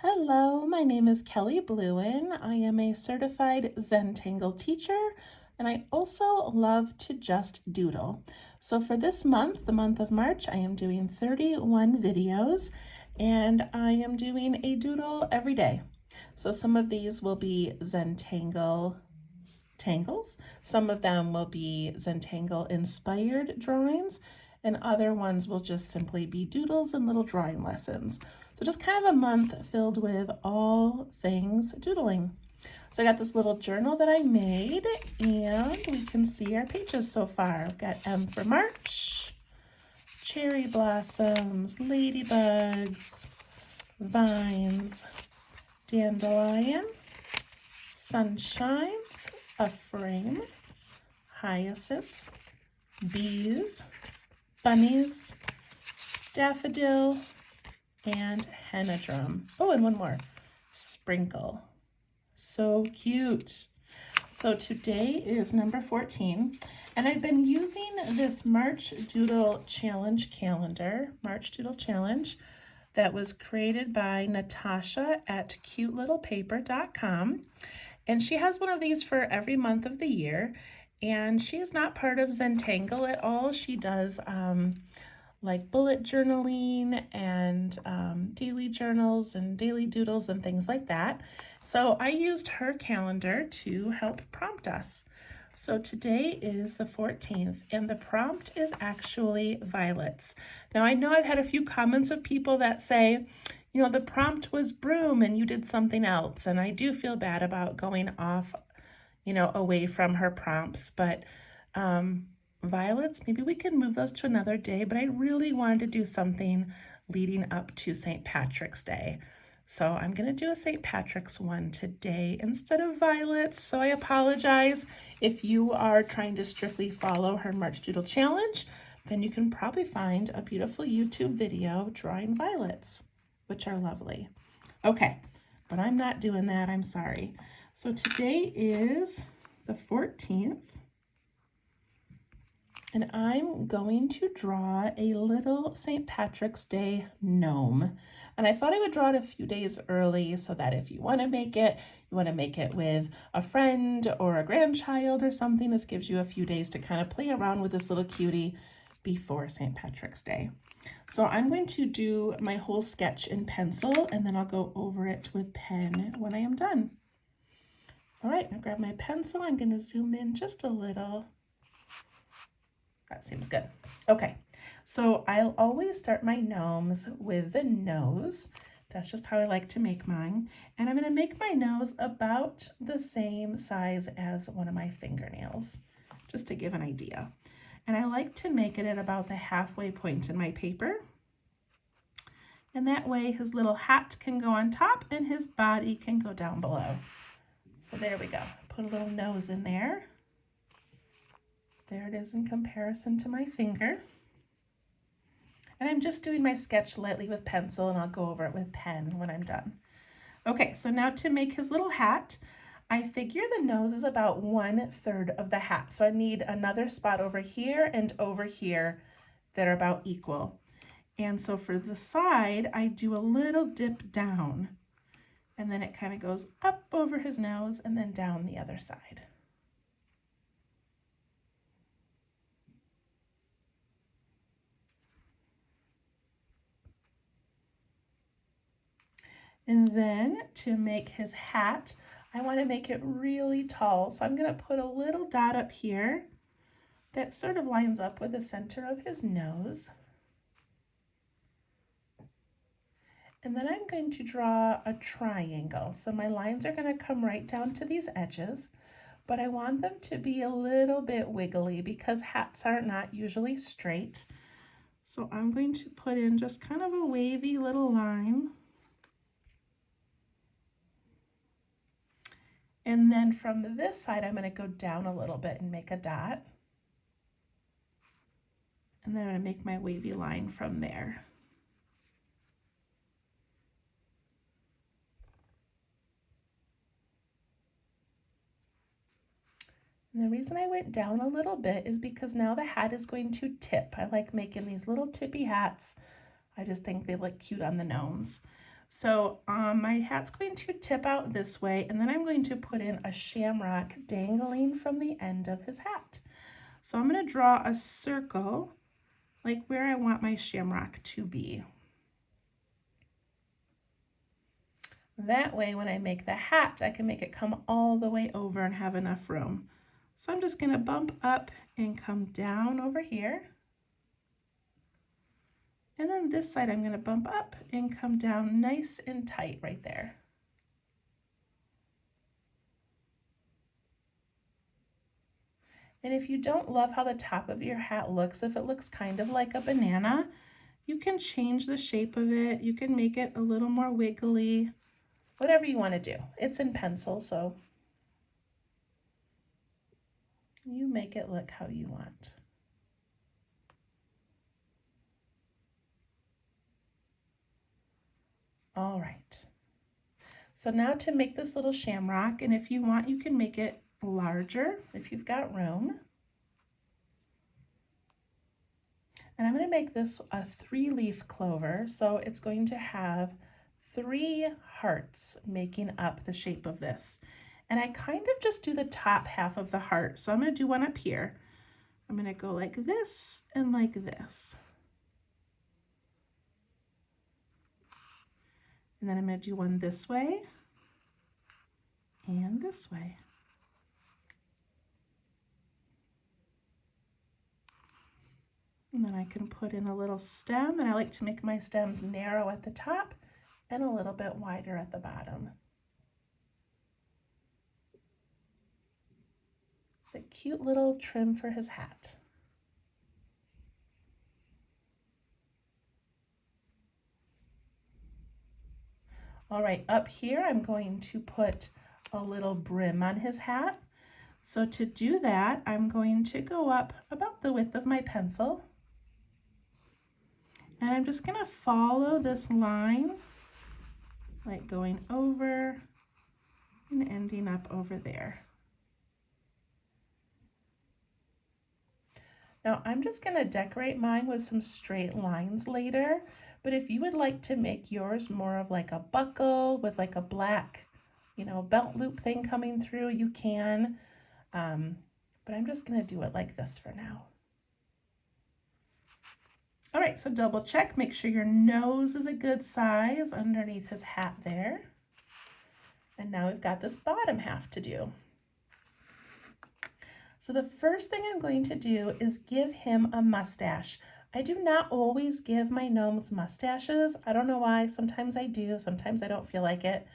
Hello, my name is Kelly Bluen. I am a certified Zentangle teacher, and I also love to just doodle. So for this month, the month of March, I am doing 31 videos, and I am doing a doodle every day. So some of these will be Zentangle tangles. Some of them will be Zentangle inspired drawings, and other ones will just simply be doodles and little drawing lessons. So just kind of a month filled with all things doodling. So I got this little journal that I made, and we can see our pages so far. I've got M for March, cherry blossoms, ladybugs, vines, dandelion, sunshines, a frame, hyacinths, bees, bunnies, daffodil, and henna drum. Oh, and one more, sprinkle. So cute. So today is number 14, and I've been using this March Doodle Challenge calendar, March Doodle Challenge, that was created by Natasha at cutelittlepaper.com. And she has one of these for every month of the year. And she is not part of Zentangle at all. She does like bullet journaling and daily journals and daily doodles and things like that. So I used her calendar to help prompt us. So today is the 14th, and the prompt is actually violets. Now I know I've had a few comments of people that say, you know, the prompt was broom and you did something else. And I do feel bad about going off, you know, away from her prompts, but violets, maybe we can move those to another day, but I really wanted to do something leading up to St. Patrick's Day. So I'm going to do a St. Patrick's one today instead of violets. So I apologize. If you are trying to strictly follow her March Doodle Challenge, then you can probably find a beautiful YouTube video drawing violets, which are lovely. Okay, but I'm not doing that, I'm sorry. So today is the 14th, and I'm going to draw a little St. Patrick's Day gnome. And I thought I would draw it a few days early so that if you want to make it, you want to make it with a friend or a grandchild or something. This gives you a few days to kind of play around with this little cutie before St. Patrick's Day. So I'm going to do my whole sketch in pencil, and then I'll go over it with pen when I am done. All right, I'll grab my pencil. I'm going to zoom in just a little. That seems good. Okay, so I'll always start my gnomes with the nose. That's just how I like to make mine. And I'm going to make my nose about the same size as one of my fingernails, just to give an idea. And I like to make it at about the halfway point in my paper. And that way his little hat can go on top and his body can go down below. So there we go. Put a little nose in there. There it is in comparison to my finger. And I'm just doing my sketch lightly with pencil, and I'll go over it with pen when I'm done. Okay, so now to make his little hat, I figure the nose is about 1/3 of the hat. So I need another spot over here and over here that are about equal. And so for the side, I do a little dip down, and then it kind of goes up over his nose and then down the other side. And then to make his hat, I want to make it really tall. So I'm going to put a little dot up here that sort of lines up with the center of his nose. And then I'm going to draw a triangle. So my lines are going to come right down to these edges, but I want them to be a little bit wiggly because hats are not usually straight. So I'm going to put in just kind of a wavy little line. And then from this side, I'm going to go down a little bit and make a dot. And then I'm going to make my wavy line from there. And the reason I went down a little bit is because now the hat is going to tip. I like making these little tippy hats. I just think they look cute on the gnomes. So my hat's going to tip out this way, and then I'm going to put in a shamrock dangling from the end of his hat. So I'm going to draw a circle like where I want my shamrock to be. That way, when I make the hat, I can make it come all the way over and have enough room. So I'm just going to bump up and come down over here. And then this side, I'm going to bump up and come down nice and tight right there. And if you don't love how the top of your hat looks, if it looks kind of like a banana, you can change the shape of it. You can make it a little more wiggly, whatever you want to do. It's in pencil, so you make it look how you want. All right. So now to make this little shamrock, and if you want, you can make it larger if you've got room. And I'm going to make this a 3-leaf clover, so it's going to have 3 hearts making up the shape of this. And I kind of just do the top half of the heart. So I'm going to do one up here. I'm going to go like this and like this. And then I'm going to do one this way and this way. And then I can put in a little stem, and I like to make my stems narrow at the top and a little bit wider at the bottom. It's a cute little trim for his hat. All right, up here I'm going to put a little brim on his hat. So to do that, I'm going to go up about the width of my pencil. And I'm just going to follow this line, like going over and ending up over there. Now I'm just going to decorate mine with some straight lines later, but if you would like to make yours more of like a buckle with like a black, belt loop thing coming through, you can, but I'm just going to do it like this for now. All right, so double check, make sure your nose is a good size underneath his hat there. And now we've got this bottom half to do. So the first thing I'm going to do is give him a mustache. I do not always give my gnomes mustaches. I don't know why. Sometimes I do, sometimes I don't feel like it,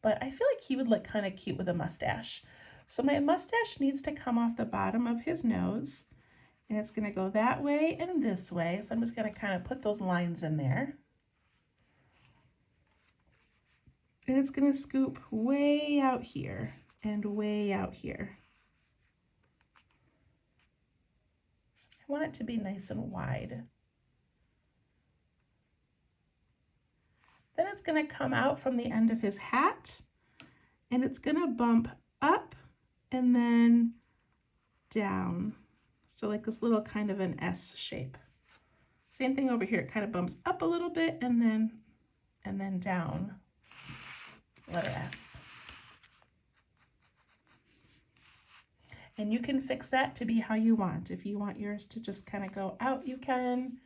but I feel like he would look kind of cute with a mustache. So my mustache needs to come off the bottom of his nose, and it's going to go that way and this way. So I'm just going to kind of put those lines in there. And it's going to scoop way out here and way out here. I want it to be nice and wide. Then it's going to come out from the end of his hat, and it's going to bump up and then down. So like this little kind of an S shape. Same thing over here. It kind of bumps up a little bit and then down. Letter S. And you can fix that to be how you want. If you want yours to just kind of go out, you can.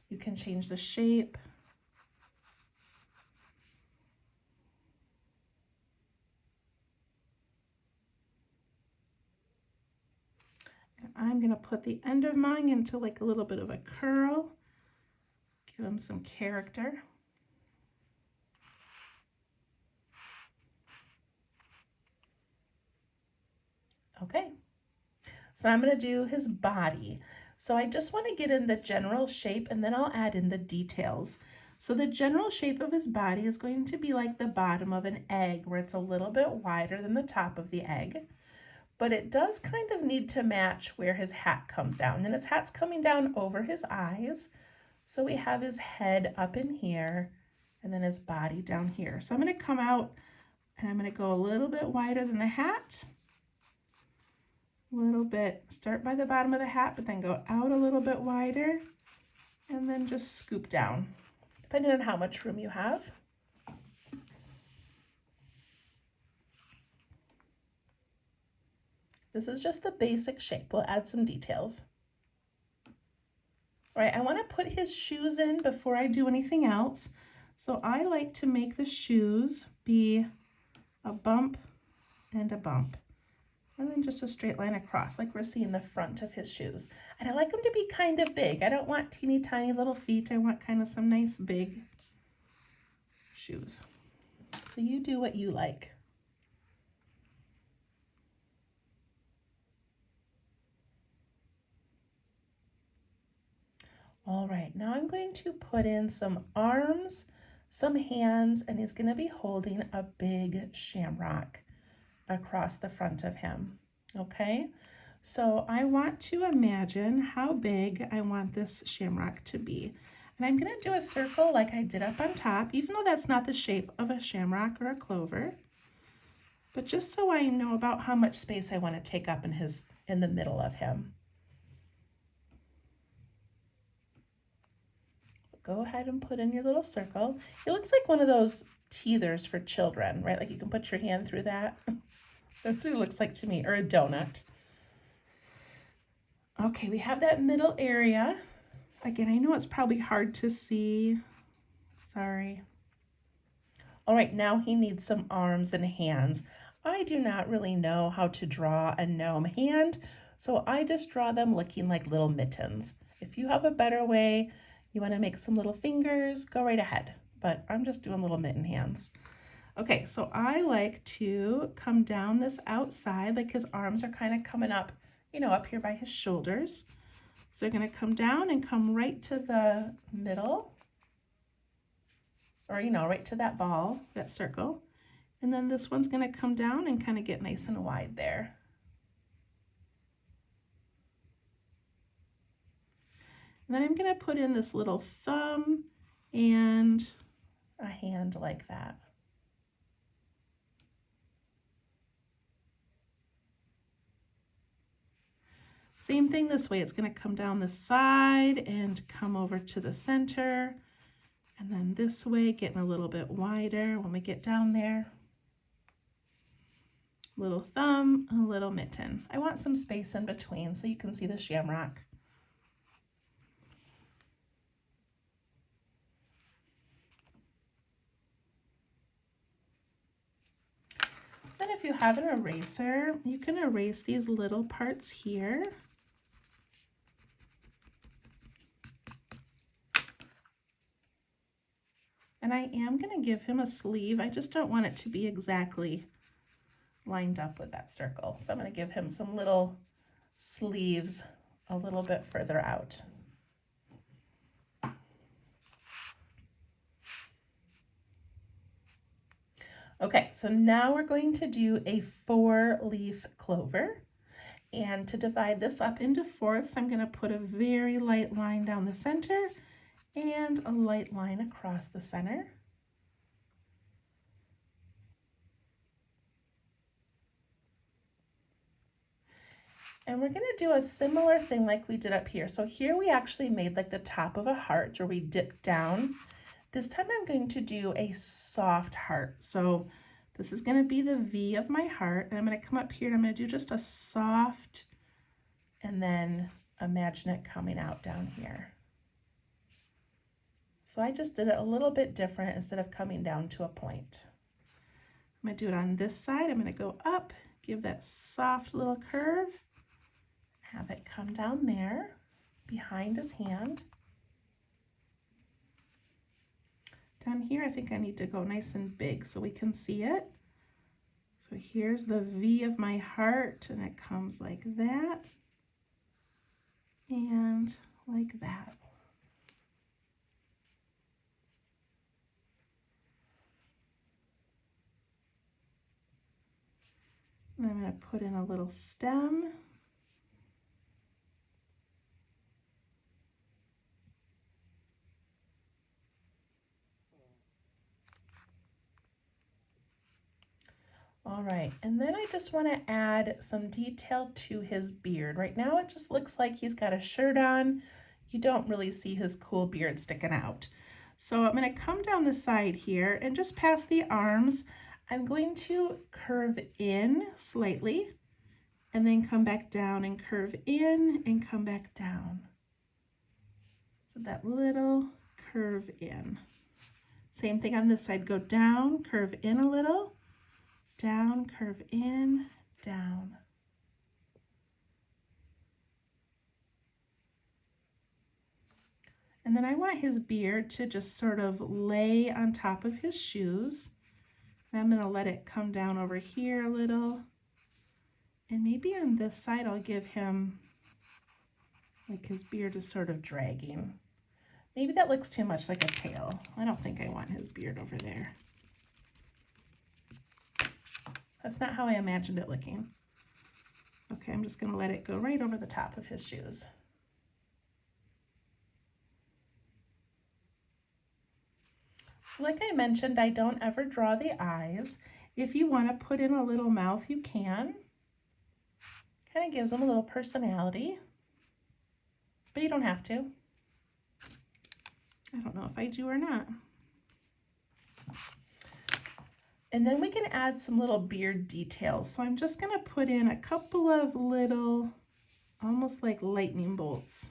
You can change the shape. And I'm going to put the end of mine into like a little bit of a curl. Give him some character. Okay. So I'm going to do his body. So I just want to get in the general shape, and then I'll add in the details. So the general shape of his body is going to be like the bottom of an egg, where it's a little bit wider than the top of the egg. But it does kind of need to match where his hat comes down. And his hat's coming down over his eyes. So we have his head up in here, and then his body down here. So I'm going to come out, and I'm going to go a little bit wider than the hat. A little bit, start by the bottom of the hat, but then go out a little bit wider, and then just scoop down, depending on how much room you have. This is just the basic shape. We'll add some details. All right, I want to put his shoes in before I do anything else. So I like to make the shoes be a bump and a bump. And then just a straight line across, like we're seeing the front of his shoes. And I like them to be kind of big. I don't want teeny tiny little feet. I want kind of some nice big shoes. So you do what you like. All right, now I'm going to put in some arms, some hands, and he's going to be holding a big shamrock across the front of him. Okay, so I want to imagine how big I want this shamrock to be. And I'm going to do a circle like I did up on top, even though that's not the shape of a shamrock or a clover. But just so I know about how much space I want to take up in the middle of him. Go ahead and put in your little circle. It looks like one of those teethers for children, right? Like you can put your hand through that. That's what it looks like to me, or a donut. Okay, we have that middle area. Again, I know it's probably hard to see. Sorry. All right, now he needs some arms and hands. I do not really know how to draw a gnome hand, so I just draw them looking like little mittens. If you have a better way, you want to make some little fingers, go right ahead. But I'm just doing little mitten hands. Okay, so I like to come down this outside, like his arms are kind of coming up, up here by his shoulders. So I'm going to come down and come right to the middle, or, right to that ball, that circle. And then this one's going to come down and kind of get nice and wide there. And then I'm going to put in this little thumb and a hand like that. Same thing this way. It's going to come down the side and come over to the center. And then this way, getting a little bit wider when we get down there. Little thumb, a little mitten. I want some space in between so you can see the shamrock. Then if you have an eraser, you can erase these little parts here. And I am going to give him a sleeve. I just don't want it to be exactly lined up with that circle. So I'm going to give him some little sleeves a little bit further out. Okay, so now we're going to do a 4-leaf clover. And to divide this up into fourths, I'm going to put a very light line down the center and a light line across the center. And we're going to do a similar thing like we did up here. So here we actually made like the top of a heart, or we dipped down. This time I'm going to do a soft heart. So this is going to be the V of my heart. And I'm going to come up here and I'm going to do just a soft, and then imagine it coming out down here. So I just did it a little bit different instead of coming down to a point. I'm going to do it on this side. I'm going to go up, give that soft little curve, have it come down there behind his hand. Down here, I think I need to go nice and big so we can see it. So here's the V of my heart, and it comes like that and like that. And I'm going to put in a little stem. All right, and then I just want to add some detail to his beard. Right now it just looks like he's got a shirt on. You don't really see his cool beard sticking out. So I'm going to come down the side here and just past the arms, I'm going to curve in slightly and then come back down and curve in and come back down. So that little curve in. Same thing on this side, go down, curve in a little, down, curve in, down. And then I want his beard to just sort of lay on top of his shoes. And I'm going to let it come down over here a little. And maybe on this side I'll give him, like his beard is sort of dragging. Maybe that looks too much like a tail. I don't think I want his beard over there. That's not how I imagined it looking. Okay, I'm just going to let it go right over the top of his shoes. So like I mentioned, I don't ever draw the eyes. If you want to put in a little mouth, you can. Kind of gives them a little personality, but you don't have to. I don't know if I do or not. And then we can add some little beard details. So I'm just going to put in a couple of little, almost like lightning bolts,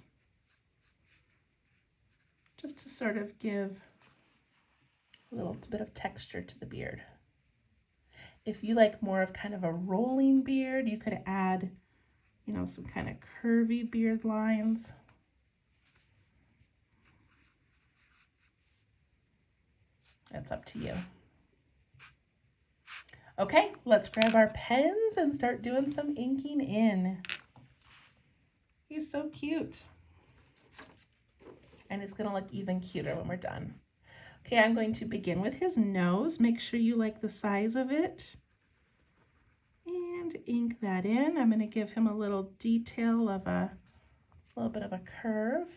just to sort of give a little bit of texture to the beard. If you like more of kind of a rolling beard, you could add, you know, some kind of curvy beard lines. That's up to you. Okay, let's grab our pens and start doing some inking in. He's so cute. And it's gonna look even cuter when we're done. Okay, I'm going to begin with his nose. Make sure you like the size of it. And ink that in. I'm gonna give him a little detail of a little bit of a curve.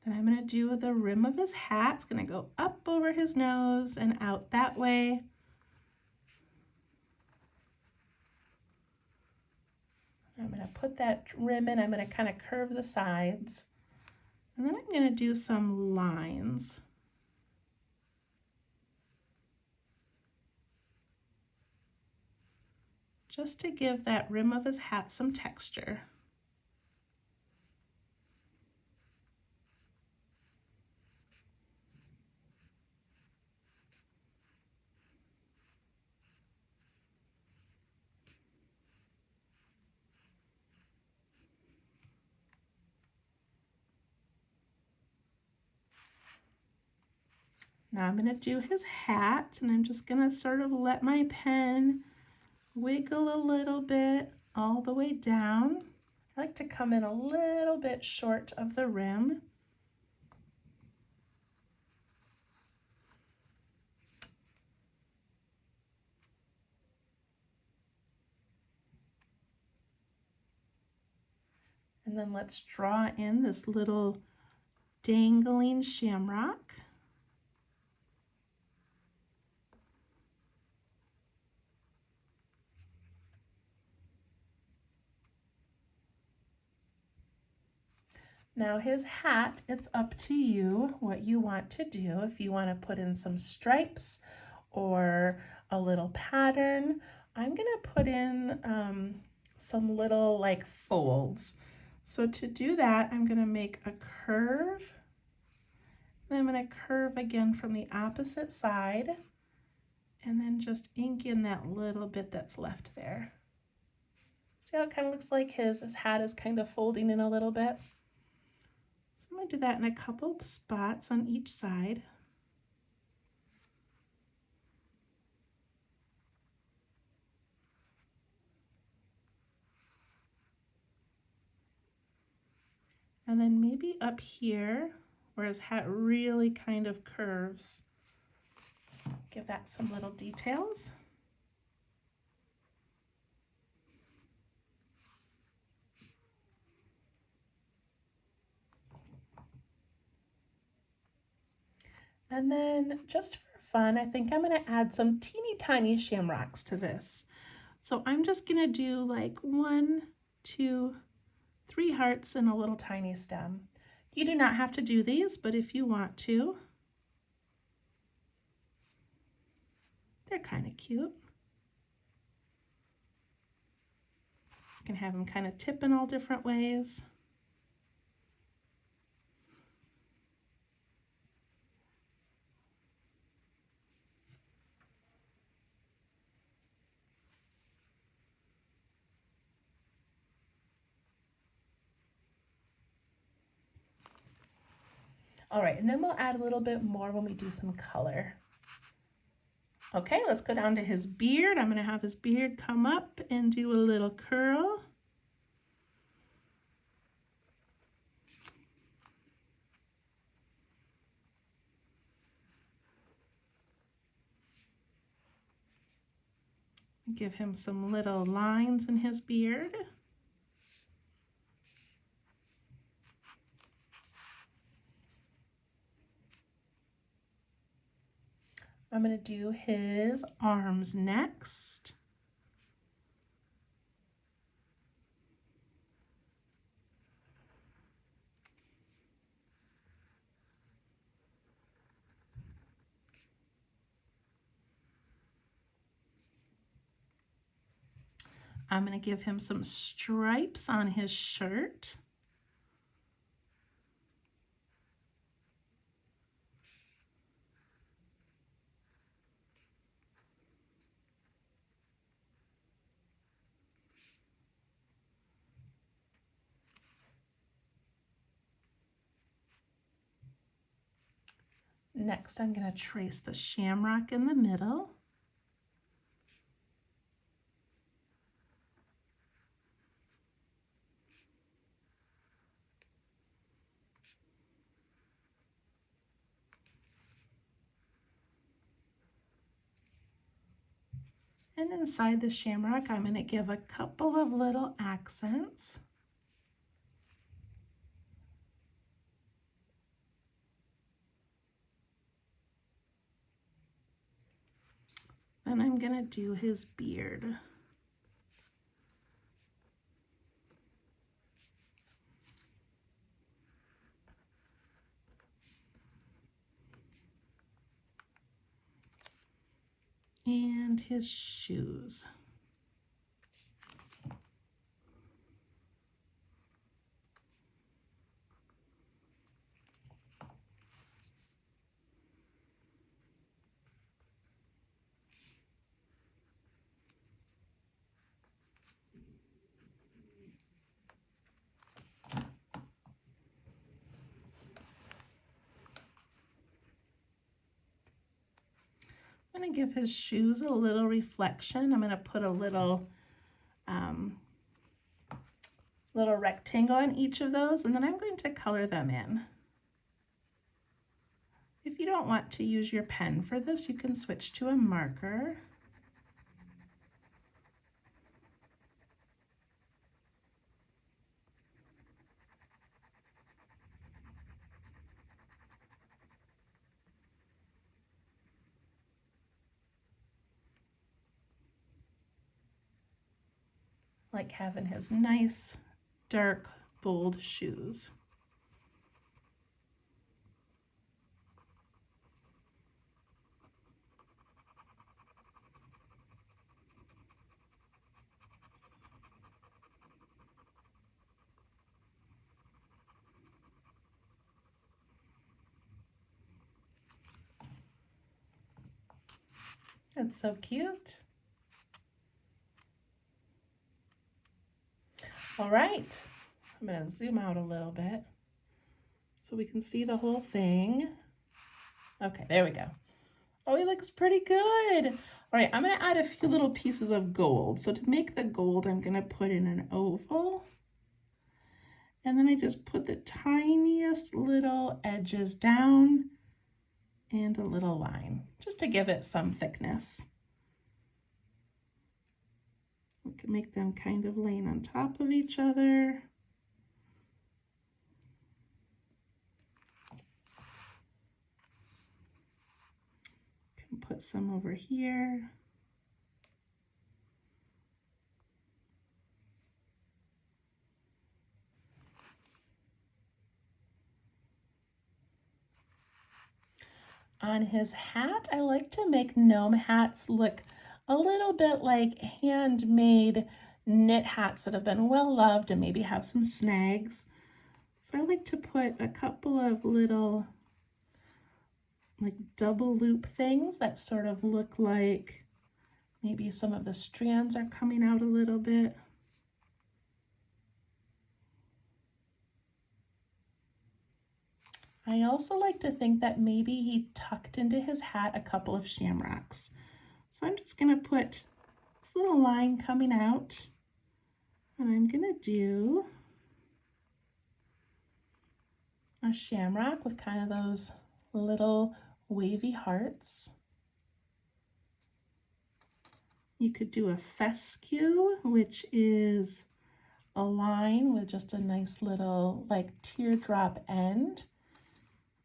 Then I'm going to do the rim of his hat. It's going to go up over his nose and out that way. I'm going to put that rim in. I'm going to kind of curve the sides. And then I'm going to do some lines. Just to give that rim of his hat some texture. Now I'm going to do his hat, and I'm just going to sort of let my pen wiggle a little bit all the way down. I like to come in a little bit short of the rim. And then let's draw in this little dangling shamrock. Now his hat, it's up to you what you want to do. If you want to put in some stripes or a little pattern, I'm going to put in some little like folds. So to do that, I'm going to make a curve. Then I'm going to curve again from the opposite side and then just ink in that little bit that's left there. See how it kind of looks like his hat is kind of folding in a little bit? So I'm going to do that in a couple spots on each side. And then maybe up here where his hat really kind of curves, give that some little details. And then just for fun, I think I'm going to add some teeny tiny shamrocks to this. So I'm just going to do like 1, 2, 3 hearts and a little tiny stem. You do not have to do these, but if you want to. They're kind of cute. You can have them kind of tip in all different ways. All right, and then we'll add a little bit more when we do some color. Okay, let's go down to his beard. I'm going to have his beard come up and do a little curl. Give him some little lines in his beard. I'm going to do his arms next. I'm going to give him some stripes on his shirt. Next, I'm going to trace the shamrock in the middle. And inside the shamrock, I'm going to give a couple of little accents. Then I'm going to do his beard. And his shoes. I'm going to give his shoes a little reflection. I'm going to put a little rectangle on each of those, and then I'm going to color them in. If you don't want to use your pen for this, you can switch to a marker. Like having his nice, dark, bold shoes. That's so cute. All right, I'm going to zoom out a little bit so we can see the whole thing. Okay, there we go. Oh, he looks pretty good. All right, I'm going to add a few little pieces of gold. So to make the gold, I'm going to put in an oval. And then I just put the tiniest little edges down and a little line, just to give it some thickness. We can make them kind of laying on top of each other. Can put some over here. On his hat, I like to make gnome hats look a little bit like handmade knit hats that have been well loved and maybe have some snags. So I like to put a couple of little like double loop things that sort of look like maybe some of the strands are coming out a little bit. I also like to think that maybe he tucked into his hat a couple of shamrocks. So I'm just going to put this little line coming out, and I'm going to do a shamrock with kind of those little wavy hearts. You could do a fescue, which is a line with just a nice little like teardrop end.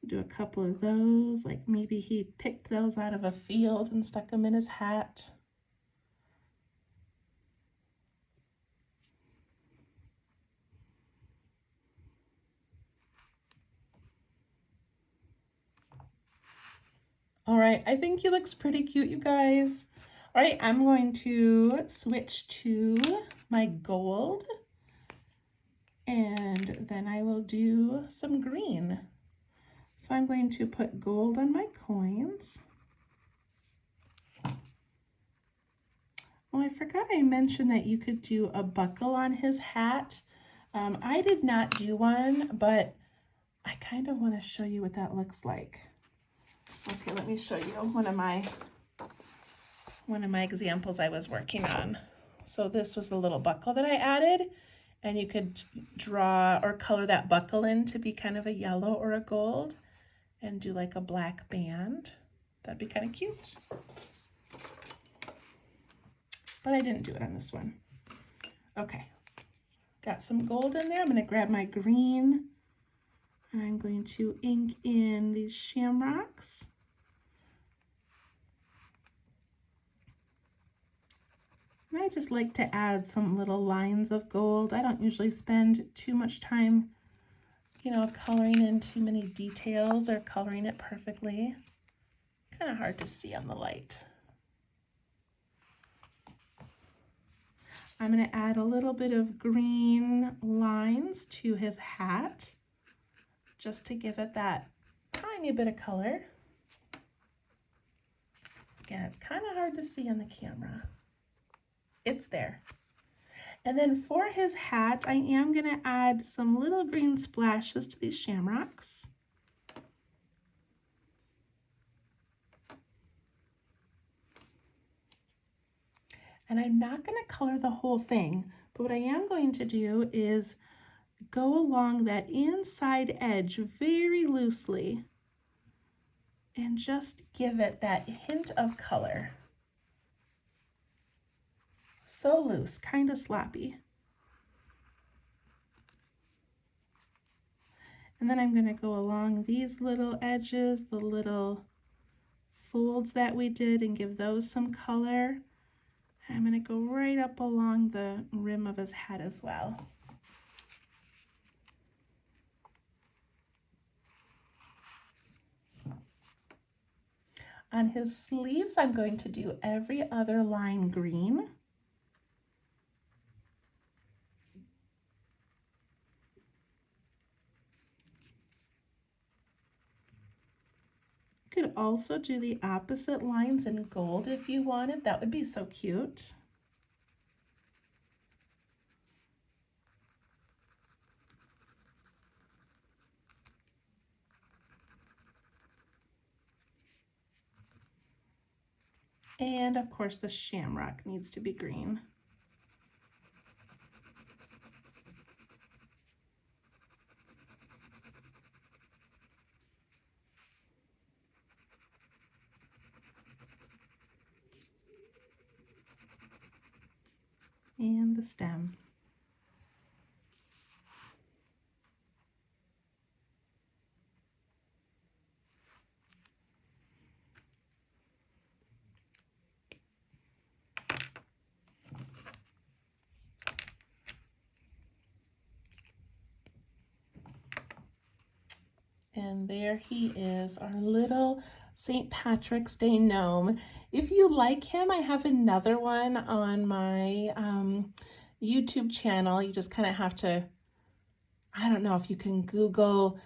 Do a couple of those, like maybe he picked those out of a field and stuck them in his hat. All right, I think he looks pretty cute, you guys. All right, I'm going to switch to my gold, and then I will do some green. So I'm going to put gold on my coins. Oh, I forgot I mentioned that you could do a buckle on his hat. I did not do one, but I kind of want to show you what that looks like. Okay, let me show you one of my examples I was working on. So this was the little buckle that I added, and you could draw or color that buckle in to be kind of a yellow or a gold and do like a black band. That'd be kind of cute. But I didn't do it on this one. Okay, got some gold in there. I'm gonna grab my green, and I'm going to ink in these shamrocks. And I just like to add some little lines of gold. I don't usually spend too much time, coloring in too many details or coloring it perfectly. Kind of hard to see on the light. I'm going to add a little bit of green lines to his hat just to give it that tiny bit of color. Again, it's kind of hard to see on the camera. It's there. And then for his hat, I am going to add some little green splashes to these shamrocks. And I'm not going to color the whole thing, but what I am going to do is go along that inside edge very loosely and just give it that hint of color. So loose, kind of sloppy. And then I'm going to go along these little edges, the little folds that we did, and give those some color. And I'm going to go right up along the rim of his hat as well. On his sleeves, I'm going to do every other line green. You could also do the opposite lines in gold if you wanted. That would be so cute. And of course the shamrock needs to be green. And the stem. And there he is, our little St. Patrick's Day gnome. If you like him, I have another one on my YouTube channel. You just kind of have to, I don't know if you can Google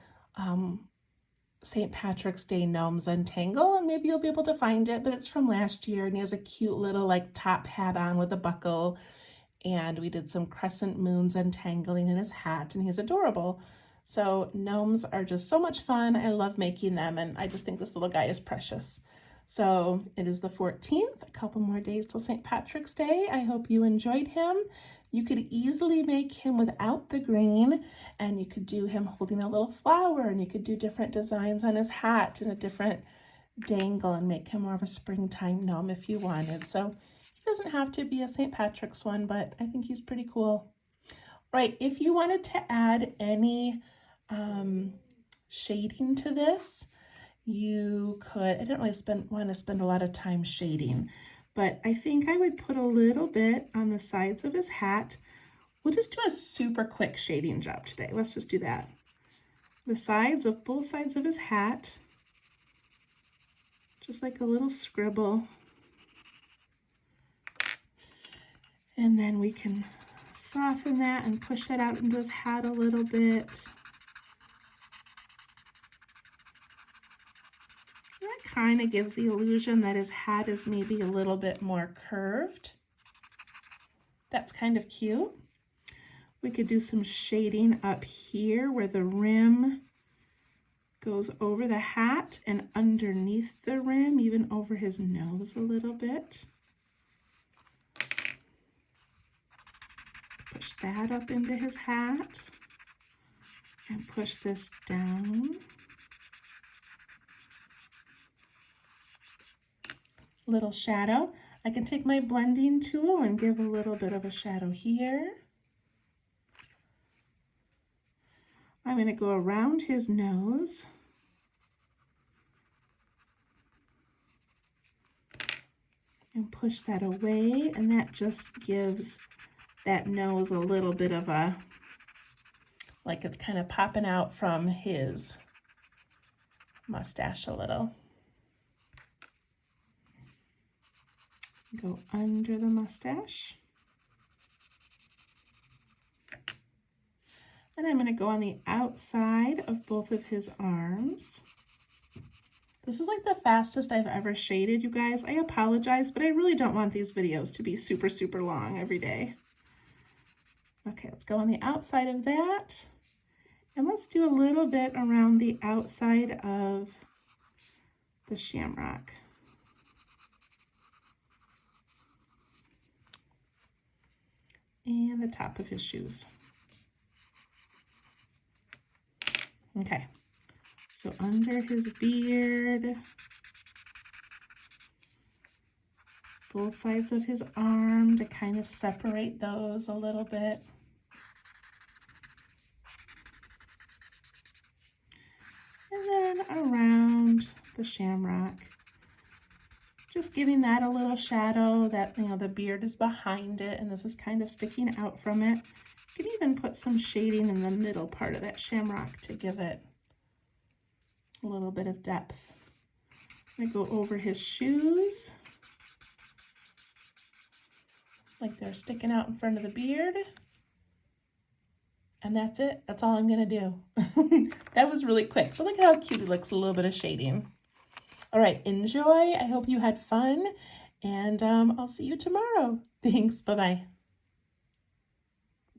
St. Patrick's Day gnome Zentangle, and maybe you'll be able to find it, but it's from last year, and he has a cute little like top hat on with a buckle, and we did some crescent moons untangling in his hat, and he's adorable. So gnomes are just so much fun. I love making them, and I just think this little guy is precious. So it is the 14th, a couple more days till St. Patrick's Day. I hope you enjoyed him. You could easily make him without the green, and you could do him holding a little flower, and you could do different designs on his hat and a different dangle and make him more of a springtime gnome if you wanted. So he doesn't have to be a St. Patrick's one, but I think he's pretty cool. Right, if you wanted to add any shading to this, you could. I don't really want to spend a lot of time shading, but I think I would put a little bit on the sides of his hat. We'll just do a super quick shading job today. Let's just do that. The sides of both sides of his hat, just like a little scribble. And then we can soften that and push that out into his hat a little bit. That kind of gives the illusion that his hat is maybe a little bit more curved. That's kind of cute. We could do some shading up here where the rim goes over the hat and underneath the rim, even over his nose a little bit. Push that up into his hat and push this down. Little shadow. I can take my blending tool and give a little bit of a shadow here. I'm going to go around his nose and push that away, and that just gives that nose a little bit of a, like it's kind of popping out from his mustache a little. Go under the mustache. And I'm going to go on the outside of both of his arms. This is like the fastest I've ever shaded, you guys. I apologize, but I really don't want these videos to be super, super long every day. Okay, let's go on the outside of that. And let's do a little bit around the outside of the Shamrock. And the top of his shoes. Okay, so under his beard, both sides of his arm to kind of separate those a little bit. And then around the Shamrock, just giving that a little shadow that, you know, the beard is behind it and this is kind of sticking out from it. You could even put some shading in the middle part of that Shamrock to give it a little bit of depth. I'm going to go over his shoes, like they're sticking out in front of the beard. And that's it. That's all I'm going to do. That was really quick, but look at how cute he looks, a little bit of shading. All right, enjoy. I hope you had fun, and I'll see you tomorrow. Thanks. Bye-bye.